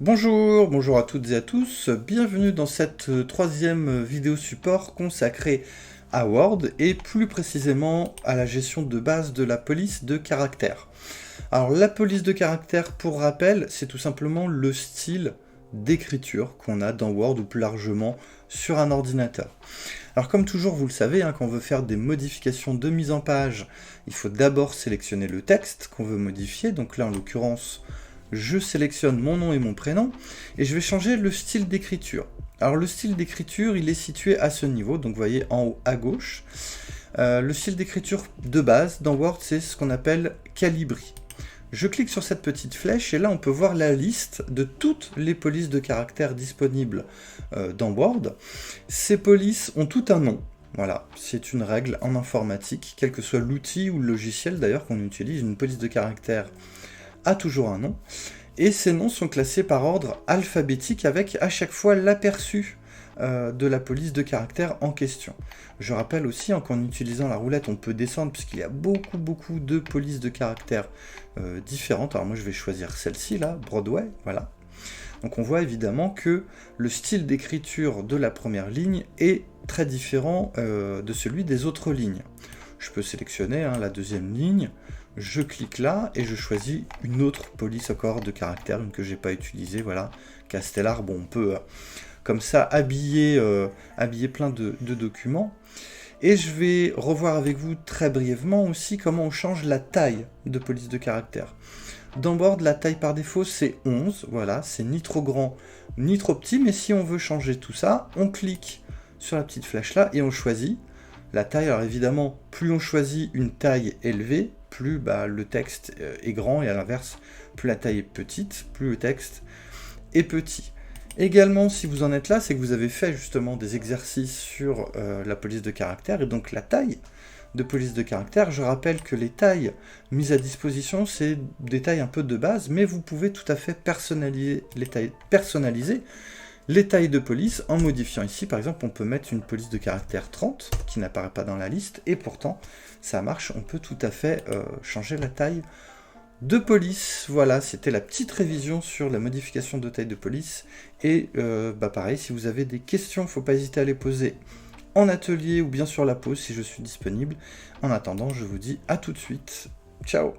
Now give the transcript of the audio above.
Bonjour à toutes et à tous, bienvenue dans cette troisième vidéo support consacrée à Word et plus précisément à la gestion de base de la police de caractère. Alors la police de caractère, pour rappel, c'est tout simplement le style d'écriture qu'on a dans Word ou plus largement sur un ordinateur. Alors comme toujours, vous le savez, quand on veut faire des modifications de mise en page, il faut d'abord sélectionner le texte qu'on veut modifier, donc là en l'occurrence, je sélectionne mon nom et mon prénom, et je vais changer le style d'écriture. Alors le style d'écriture, il est situé à ce niveau, donc vous voyez en haut à gauche. Le style d'écriture de base dans Word, c'est ce qu'on appelle Calibri. Je clique sur cette petite flèche, et là on peut voir la liste de toutes les polices de caractère disponibles dans Word. Ces polices ont tout un nom. Voilà, c'est une règle en informatique, quel que soit l'outil ou le logiciel d'ailleurs qu'on utilise, une police de caractère a toujours un nom, et ces noms sont classés par ordre alphabétique avec à chaque fois l'aperçu de la police de caractère en question. Je rappelle aussi qu'en utilisant la roulette on peut descendre puisqu'il y a beaucoup de polices de caractère différentes. Alors moi je vais choisir celle-ci là, Broadway, voilà. Donc on voit évidemment que le style d'écriture de la première ligne est très différent de celui des autres lignes. Je peux sélectionner la deuxième ligne, je clique là et je choisis une autre police encore de caractère, une que j'ai pas utilisée, voilà, Castellar. Bon, on peut comme ça habiller plein de documents. Et je vais revoir avec vous très brièvement aussi comment on change la taille de police de caractère. Dans Word, la taille par défaut c'est 11, voilà, c'est ni trop grand ni trop petit, mais si on veut changer tout ça, on clique sur la petite flèche là et on choisit la taille. Alors évidemment, plus on choisit une taille élevée, plus le texte est grand, et à l'inverse, plus la taille est petite, plus le texte est petit. Également, si vous en êtes là, c'est que vous avez fait justement des exercices sur la police de caractère, et donc la taille de police de caractère. Je rappelle que les tailles mises à disposition, c'est des tailles un peu de base, mais vous pouvez tout à fait personnaliser les tailles de police en modifiant ici. Par exemple, on peut mettre une police de caractère 30 qui n'apparaît pas dans la liste, et pourtant ça marche, on peut tout à fait changer la taille de police. Voilà, c'était la petite révision sur la modification de taille de police, et pareil, si vous avez des questions, faut pas hésiter à les poser en atelier ou bien sur la pause si je suis disponible. En attendant, je vous dis à tout de suite. Ciao!